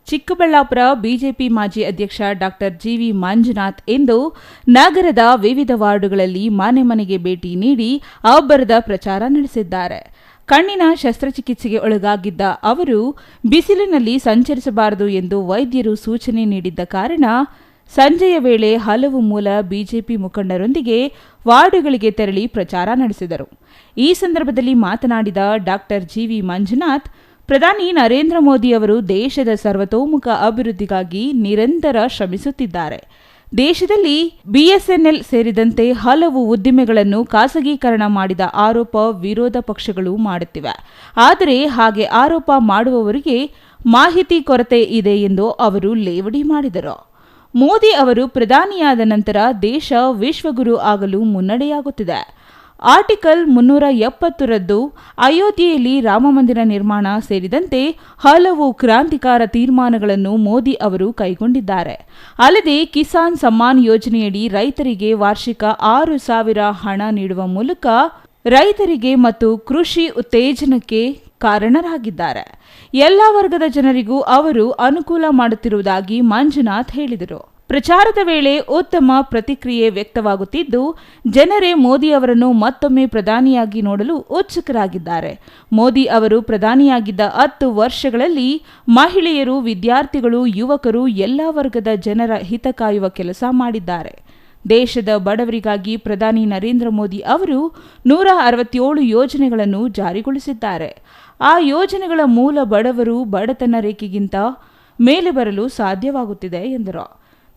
Chikkaballapur BJP ಮಾಜಿ ಅಧ್ಯಕ್ಷ doctor GV Manjunath ಇಂದು ನಗರದ ವಿವಿಧ ವಾರ್ಡುಗಳಲ್ಲಿ ಮನೆ ಮನೆಗೆ ಭೇಟಿ ನೀಡಿ ಅಬ್ಬರದ ಪ್ರಚಾರ ನಡೆಸಿದ್ದಾರೆ. ಕಣ್ಣಿನ ಶಸ್ತ್ರಚಿಕಿತ್ಸೆಗೆ ಒಳಗಾಗಿದ್ದ ಅವರು ಬಿಸಿಲಿನಲ್ಲಿ ಸಂಚರಿಸಬಾರದು ಎಂದು ವೈದ್ಯರು ಸೂಚನೆ ನೀಡಿದ್ದ ಕಾರಣ ಸಂಜೆಯ ವೇಳೆ ಹಲವು ಮೂಲ ಬಿಜೆಪಿ ಮುಖಂಡರೊಂದಿಗೆ ವಾರ್ಡುಗಳಿಗೆ ತೆರಳಿ ಪ್ರಚಾರ ನಡೆಸಿದರು. ಈ ಸಂದರ್ಭದಲ್ಲಿ ಮಾತನಾಡಿದ ಡಾಕ್ಟರ್ ಜಿವಿ ಮಂಜುನಾಥ್, ಪ್ರಧಾನಿ ನರೇಂದ್ರ ಮೋದಿ ಅವರು ದೇಶದ ಸರ್ವತೋಮುಖ ಅಭಿವೃದ್ಧಿಗಾಗಿ ನಿರಂತರ ಶ್ರಮಿಸುತ್ತಿದ್ದಾರೆ. ದೇಶದಲ್ಲಿ ಬಿಎಸ್ಎನ್ಎಲ್ ಸೇರಿದಂತೆ ಹಲವು ಉದ್ದಿಮೆಗಳನ್ನು ಖಾಸಗೀಕರಣ ಮಾಡಿದ ಆರೋಪ ವಿರೋಧ ಪಕ್ಷಗಳು ಮಾಡುತ್ತಿವೆ. ಆದರೆ ಹಾಗೆ ಆರೋಪ ಮಾಡುವವರಿಗೆ ಮಾಹಿತಿ ಕೊರತೆ ಇದೆ ಎಂದು ಅವರು ಲೇವಡಿ ಮಾಡಿದರು. ಮೋದಿ ಅವರು ಪ್ರಧಾನಿಯಾದ ನಂತರ ದೇಶ ವಿಶ್ವಗುರು ಆಗಲು ಮುನ್ನಡೆಯಾಗುತ್ತಿದೆ. ಆರ್ಟಿಕಲ್ 370 ರದ್ದು, ಅಯೋಧ್ಯೆಯಲ್ಲಿ ರಾಮಮಂದಿರ ನಿರ್ಮಾಣ ಸೇರಿದಂತೆ ಹಲವು ಕ್ರಾಂತಿಕಾರ ತೀರ್ಮಾನಗಳನ್ನು ಮೋದಿ ಅವರು ಕೈಗೊಂಡಿದ್ದಾರೆ. ಅಲ್ಲದೆ ಕಿಸಾನ್ ಸಮ್ಮಾನ್ ಯೋಜನೆಯಡಿ ರೈತರಿಗೆ ವಾರ್ಷಿಕ 6,000 ಹಣ ನೀಡುವ ಮೂಲಕ ರೈತರಿಗೆ ಮತ್ತು ಕೃಷಿ ಉತ್ತೇಜನಕ್ಕೆ ಕಾರಣರಾಗಿದ್ದಾರೆ. ಎಲ್ಲ ವರ್ಗದ ಜನರಿಗೂ ಅವರು ಅನುಕೂಲ ಮಾಡುತ್ತಿರುವುದಾಗಿ ಮಂಜುನಾಥ್ ಹೇಳಿದರು. ಪ್ರಚಾರದ ವೇಳೆ ಉತ್ತಮ ಪ್ರತಿಕ್ರಿಯೆ ವ್ಯಕ್ತವಾಗುತ್ತಿದ್ದು, ಜನರೇ ಮೋದಿ ಅವರನ್ನು ಮತ್ತೊಮ್ಮೆ ಪ್ರಧಾನಿಯಾಗಿ ನೋಡಲು ಉತ್ಸುಕರಾಗಿದ್ದಾರೆ. ಮೋದಿ ಅವರು ಪ್ರಧಾನಿಯಾಗಿದ್ದ 10 ವರ್ಷಗಳಲ್ಲಿ ಮಹಿಳೆಯರು, ವಿದ್ಯಾರ್ಥಿಗಳು, ಯುವಕರು ಎಲ್ಲ ವರ್ಗದ ಜನರ ಹಿತ ಕಾಯುವ ಕೆಲಸ ಮಾಡಿದ್ದಾರೆ. ದೇಶದ ಬಡವರಿಗಾಗಿ ಪ್ರಧಾನಿ ನರೇಂದ್ರ ಮೋದಿ ಅವರು 167 ಯೋಜನೆಗಳನ್ನು ಜಾರಿಗೊಳಿಸಿದ್ದಾರೆ. ಆ ಯೋಜನೆಗಳ ಮೂಲ ಬಡವರು ಬಡತನ ರೇಖೆಗಿಂತ ಮೇಲೆ ಬರಲು ಸಾಧ್ಯವಾಗುತ್ತಿದೆ ಎಂದರು.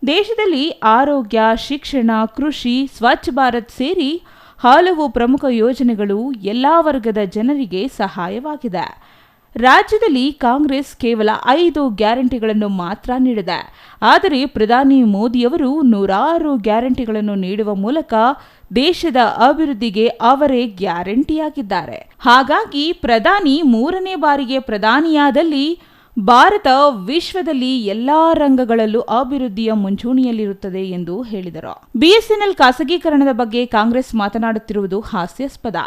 ದೇಶದಲ್ಲಿ ಆರೋಗ್ಯ, ಶಿಕ್ಷಣ, ಕೃಷಿ, ಸ್ವಚ್ಛ ಭಾರತ್ ಸೇರಿ ಹಲವು ಪ್ರಮುಖ ಯೋಜನೆಗಳು ಎಲ್ಲ ವರ್ಗದ ಜನರಿಗೆ ಸಹಾಯವಾಗಿದೆ. ರಾಜ್ಯದಲ್ಲಿ ಕಾಂಗ್ರೆಸ್ ಕೇವಲ 5 ಗ್ಯಾರಂಟಿಗಳನ್ನು ಮಾತ್ರ ನೀಡಿದೆ. ಆದರೆ ಪ್ರಧಾನಿ ಮೋದಿಯವರು 106 ಗ್ಯಾರಂಟಿಗಳನ್ನು ನೀಡುವ ಮೂಲಕ ದೇಶದ ಅಭಿವೃದ್ಧಿಗೆ ಅವರೇ ಗ್ಯಾರಂಟಿಯಾಗಿದ್ದಾರೆ. ಹಾಗಾಗಿ ಪ್ರಧಾನಿ 3ನೇ ಬಾರಿಗೆ ಪ್ರಧಾನಿಯಾದಲ್ಲಿ ಭಾರತ ವಿಶ್ವದಲ್ಲಿ ಎಲ್ಲಾ ರಂಗಗಳಲ್ಲೂ ಅಭಿವೃದ್ಧಿಯ ಮುಂಚೂಣಿಯಲ್ಲಿರುತ್ತದೆ ಎಂದು ಹೇಳಿದರು. ಬಿಎಸ್ಎನ್ಎಲ್ ಖಾಸಗೀಕರಣದ ಬಗ್ಗೆ ಕಾಂಗ್ರೆಸ್ ಮಾತನಾಡುತ್ತಿರುವುದು ಹಾಸ್ಯಾಸ್ಪದ.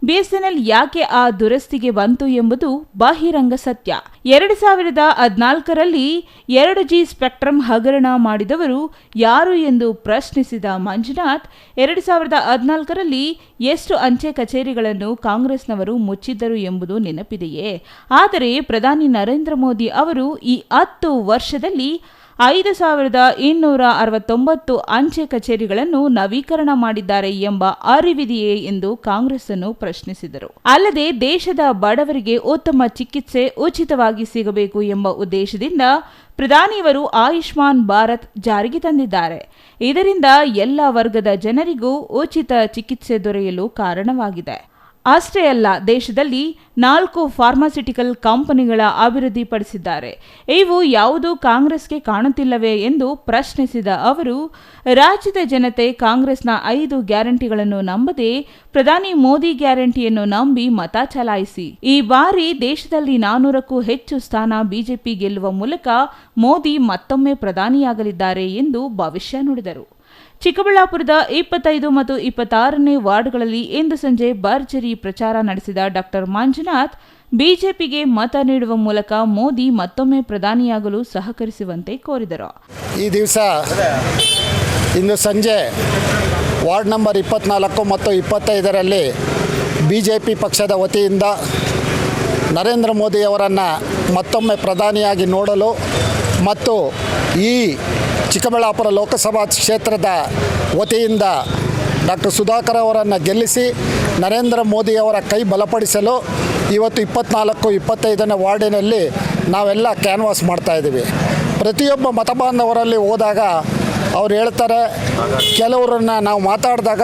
ಬಿಎಸ್ಎನ್ಎಲ್ ಯಾಕೆ ಆ ದುರಸ್ತಿಗೆ ಬಂತು ಎಂಬುದು ಬಹಿರಂಗ ಸತ್ಯ. 2014ರಲ್ಲಿ 2G ಸ್ಪೆಕ್ಟ್ರಮ್ ಹಗರಣ ಮಾಡಿದವರು ಯಾರು ಎಂದು ಪ್ರಶ್ನಿಸಿದ ಮಂಜುನಾಥ್, 2014ರಲ್ಲಿ ಎಷ್ಟು ಅಂಚೆ ಕಚೇರಿಗಳನ್ನು ಕಾಂಗ್ರೆಸ್ನವರು ಮುಚ್ಚಿದ್ದರು ಎಂಬುದು ನೆನಪಿದೆಯೇ? ಆದರೆ ಪ್ರಧಾನಿ ನರೇಂದ್ರ ಮೋದಿ ಅವರು ಈ 10 ವರ್ಷದಲ್ಲಿ 5,269 ಅಂಚೆ ಕಚೇರಿಗಳನ್ನು ನವೀಕರಣ ಮಾಡಿದ್ದಾರೆ ಎಂಬ ಅರಿವಿದೆಯೇ ಎಂದು ಕಾಂಗ್ರೆಸ್ ಅನ್ನು ಪ್ರಶ್ನಿಸಿದರು. ಅಲ್ಲದೆ ದೇಶದ ಬಡವರಿಗೆ ಉತ್ತಮ ಚಿಕಿತ್ಸೆ ಉಚಿತವಾಗಿ ಸಿಗಬೇಕು ಎಂಬ ಉದ್ದೇಶದಿಂದ ಪ್ರಧಾನಿಯವರು ಆಯುಷ್ಮಾನ್ ಭಾರತ್ ಜಾರಿಗೆ ತಂದಿದ್ದಾರೆ. ಇದರಿಂದ ಎಲ್ಲ ವರ್ಗದ ಜನರಿಗೂ ಉಚಿತ ಚಿಕಿತ್ಸೆ ದೊರೆಯಲು ಕಾರಣವಾಗಿದೆ. ಅಷ್ಟೇ ಅಲ್ಲ, ದೇಶದಲ್ಲಿ 4 ಫಾರ್ಮಾಸ್ಯೂಟಿಕಲ್ ಕಂಪನಿಗಳ ಅಭಿವೃದ್ಧಿಪಡಿಸಿದ್ದಾರೆ. ಇವು ಯಾವುದೂ ಕಾಂಗ್ರೆಸ್ಗೆ ಕಾಣುತ್ತಿಲ್ಲವೇ ಎಂದು ಪ್ರಶ್ನಿಸಿದ ಅವರು, ರಾಜ್ಯದ ಜನತೆ ಕಾಂಗ್ರೆಸ್ನ 5 ಗ್ಯಾರಂಟಿಗಳನ್ನು ನಂಬದೆ ಪ್ರಧಾನಿ ಮೋದಿ ಗ್ಯಾರಂಟಿಯನ್ನು ನಂಬಿ ಮತ ಚಲಾಯಿಸಿ. ಈ ಬಾರಿ ದೇಶದಲ್ಲಿ 400ಕ್ಕೂ ಹೆಚ್ಚು ಸ್ಥಾನ ಬಿಜೆಪಿ ಗೆಲ್ಲುವ ಮೂಲಕ ಮೋದಿ ಮತ್ತೊಮ್ಮೆ ಪ್ರಧಾನಿಯಾಗಲಿದ್ದಾರೆ ಎಂದು ಭವಿಷ್ಯ ನುಡಿದರು. ಚಿಕ್ಕಬಳ್ಳಾಪುರದ 25 ಮತ್ತು 26ನೇ ವಾರ್ಡ್ಗಳಲ್ಲಿ ಇಂದು ಸಂಜೆ ಭರ್ಜರಿ ಪ್ರಚಾರ ನಡೆಸಿದ ಡಾಕ್ಟರ್ ಮಂಜುನಾಥ್, ಬಿಜೆಪಿಗೆ ಮತ ನೀಡುವ ಮೂಲಕ ಮೋದಿ ಮತ್ತೊಮ್ಮೆ ಪ್ರಧಾನಿಯಾಗಲು ಸಹಕರಿಸುವಂತೆ ಕೋರಿದರು. ಈ ದಿವಸ ಇಂದು ಸಂಜೆ ವಾರ್ಡ್ ನಂಬರ್ 24 ಮತ್ತು 25ರಲ್ಲಿ ಬಿಜೆಪಿ ಪಕ್ಷದ ವತಿಯಿಂದ ನರೇಂದ್ರ ಮೋದಿಯವರನ್ನು ಮತ್ತೊಮ್ಮೆ ಪ್ರಧಾನಿಯಾಗಿ ನೋಡಲು ಮತ್ತು ಈ ಚಿಕ್ಕಬಳ್ಳಾಪುರ ಲೋಕಸಭಾ ಕ್ಷೇತ್ರದ ವತಿಯಿಂದ ಡಾಕ್ಟರ್ ಸುಧಾಕರ್ ಅವರನ್ನು ಗೆಲ್ಲಿಸಿ ನರೇಂದ್ರ ಮೋದಿಯವರ ಕೈ ಬಲಪಡಿಸಲು ಇವತ್ತು 24, 25ನೇ ವಾರ್ಡಿನಲ್ಲಿ ನಾವೆಲ್ಲ ಕ್ಯಾನ್ವಾಸ್ ಮಾಡ್ತಾಯಿದ್ದೀವಿ. ಪ್ರತಿಯೊಬ್ಬ ಮತಬಾಂಧವರಲ್ಲಿ ಹೋದಾಗ ಅವ್ರು ಹೇಳ್ತಾರೆ, ಕೆಲವರನ್ನು ನಾವು ಮಾತಾಡಿದಾಗ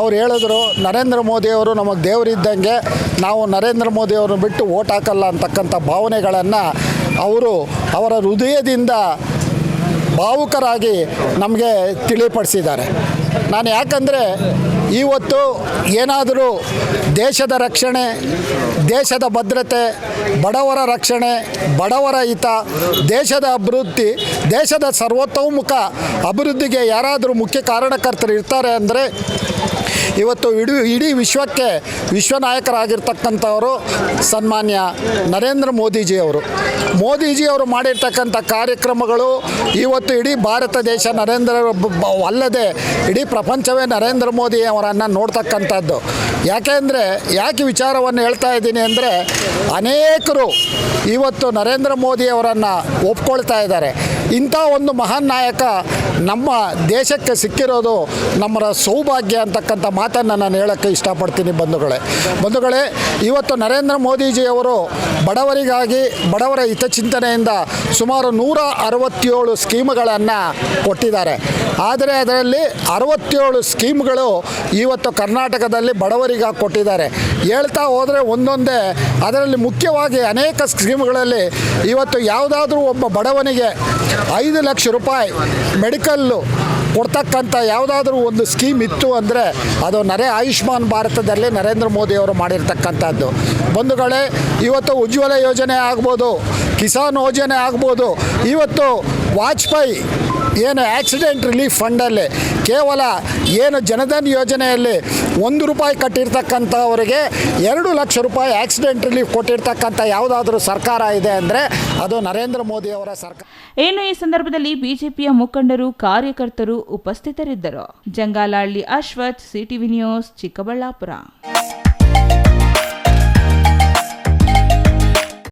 ಅವ್ರು ಹೇಳಿದ್ರು, ನರೇಂದ್ರ ಮೋದಿಯವರು ನಮಗೆ ದೇವರಿದ್ದಂಗೆ, ನಾವು ನರೇಂದ್ರ ಮೋದಿಯವ್ರನ್ನ ಬಿಟ್ಟು ಓಟ್ ಹಾಕಲ್ಲ ಅಂತಕ್ಕಂಥ ಭಾವನೆಗಳನ್ನು ಅವರು ಅವರ ಹೃದಯದಿಂದ ಭಾವುಕರಾಗಿ ನಮಗೆ ತಿಳಿಪಡಿಸಿದ್ದಾರೆ. ನಾನು ಯಾಕಂದರೆ ಇವತ್ತು ಏನಾದರೂ ದೇಶದ ರಕ್ಷಣೆ, ದೇಶದ ಭದ್ರತೆ, ಬಡವರ ರಕ್ಷಣೆ, ಬಡವರ ಹಿತ, ದೇಶದ ಅಭಿವೃದ್ಧಿ, ದೇಶದ ಸರ್ವತೋಮುಖ ಅಭಿವೃದ್ಧಿಗೆ ಯಾರಾದರೂ ಮುಖ್ಯ ಕಾರಣಕರ್ತರು ಇರ್ತಾರೆ ಅಂದರೆ ಇವತ್ತು ಇಡೀ ವಿಶ್ವಕ್ಕೆ ವಿಶ್ವನಾಯಕರಾಗಿರ್ತಕ್ಕಂಥವರು ಸನ್ಮಾನ್ಯ ನರೇಂದ್ರ ಮೋದಿಜಿಯವರು. ಮೋದಿಜಿಯವರು ಮಾಡಿರ್ತಕ್ಕಂಥ ಕಾರ್ಯಕ್ರಮಗಳು ಇವತ್ತು ಇಡೀ ಭಾರತ ದೇಶ ಅಲ್ಲದೆ ಇಡೀ ಪ್ರಪಂಚವೇ ನರೇಂದ್ರ ಮೋದಿ ಅವರನ್ನು ನೋಡ್ತಕ್ಕಂಥದ್ದು. ಯಾಕೆ ವಿಚಾರವನ್ನು ಹೇಳ್ತಾ ಇದ್ದೀನಿ ಅಂದರೆ, ಅನೇಕರು ಇವತ್ತು ನರೇಂದ್ರ ಮೋದಿಯವರನ್ನು ಒಪ್ಕೊಳ್ತಾ ಇದ್ದಾರೆ. ಇಂಥ ಒಂದು ಮಹಾನ್ ನಾಯಕ ನಮ್ಮ ದೇಶಕ್ಕೆ ಸಿಕ್ಕಿರೋದು ನಮ್ಮ ಸೌಭಾಗ್ಯ ಅಂತಕ್ಕಂಥ ಮಾತನ್ನು ನಾನು ಹೇಳೋಕ್ಕೆ ಇಷ್ಟಪಡ್ತೀನಿ ಬಂಧುಗಳೇ. ಇವತ್ತು ನರೇಂದ್ರ ಮೋದಿಜಿಯವರು ಬಡವರಿಗಾಗಿ ಬಡವರ ಹಿತಚಿಂತನೆಯಿಂದ ಸುಮಾರು 167 ಸ್ಕೀಮ್ಗಳನ್ನು ಕೊಟ್ಟಿದ್ದಾರೆ. ಆದರೆ ಅದರಲ್ಲಿ 67 ಸ್ಕೀಮ್ಗಳು ಇವತ್ತು ಕರ್ನಾಟಕದಲ್ಲಿ ಬಡವರಿಗಾಗಿ ಕೊಟ್ಟಿದ್ದಾರೆ. ಹೇಳ್ತಾ ಹೋದರೆ ಒಂದೊಂದೇ, ಅದರಲ್ಲಿ ಮುಖ್ಯವಾಗಿ ಅನೇಕ ಸ್ಕೀಮ್ಗಳಲ್ಲಿ ಇವತ್ತು ಯಾವುದಾದ್ರೂ ಒಬ್ಬ ಬಡವನಿಗೆ 5 ಲಕ್ಷ ರೂಪಾಯಿ ಮೆಡಿಕಲ್ಲು ಕೊಡ್ತಕ್ಕಂಥ ಯಾವುದಾದ್ರೂ ಒಂದು ಸ್ಕೀಮ್ ಇತ್ತು ಅಂದರೆ ಅದು ಆಯುಷ್ಮಾನ್ ಭಾರತದಲ್ಲಿ ನರೇಂದ್ರ ಮೋದಿಯವರು ಮಾಡಿರ್ತಕ್ಕಂಥದ್ದು. ಬಂಧುಗಳೇ, ಇವತ್ತು ಉಜ್ವಲ ಯೋಜನೆ ಆಗ್ಬೋದು, ಕಿಸಾನ್ ಯೋಜನೆ ಆಗ್ಬೋದು, ಇವತ್ತು ವಾಜಪೇಯಿ ಏನು ಆಕ್ಸಿಡೆಂಟ್ ರಿಲೀಫ್ ಫಂಡಲ್ಲಿ ಕೇವಲ ಏನು ಜನಧನ್ ಯೋಜನೆಯಲ್ಲಿ 1 ರೂಪಾಯಿ ಕಟ್ಟಿರ್ತಕ್ಕಂಥವರಿಗೆ 2 ಲಕ್ಷ ರೂಪಾಯಿ ಆಕ್ಸಿಡೆಂಟ್ ರಿಲೀಫ್ ಕೊಟ್ಟಿರ್ತಕ್ಕಂಥ ಯಾವುದಾದ್ರೂ ಸರ್ಕಾರ ಇದೆ ಅಂದರೆ ಅದು ನರೇಂದ್ರ ಮೋದಿಯವರ ಸರ್ಕಾರ. ಇನ್ನು ಈ ಸಂದರ್ಭದಲ್ಲಿ ಬಿಜೆಪಿಯ ಮುಖಂಡರು, ಕಾರ್ಯಕರ್ತರು ಉಪಸ್ಥಿತರಿದ್ದರು. Jangalahalli Ashwath, CTV news, Chikkaballapur.